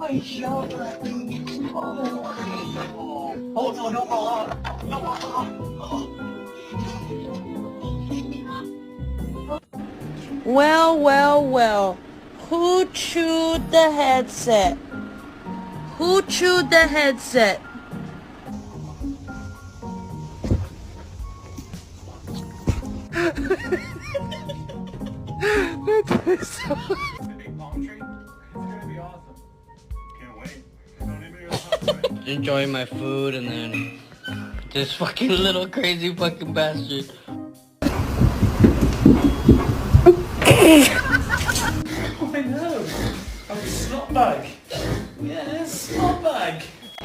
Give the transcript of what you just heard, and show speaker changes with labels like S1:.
S1: Oh no, no, no, no.
S2: Well, well, well. Who chewed the headset? Who chewed the headset?
S1: Big palm tree? It's gonna be awesome. Can't wait. Don't even go
S3: Enjoying my food and then this fucking little crazy fucking bastard.
S1: Oh, I know. I'm a snot bag. Yeah, snot bag.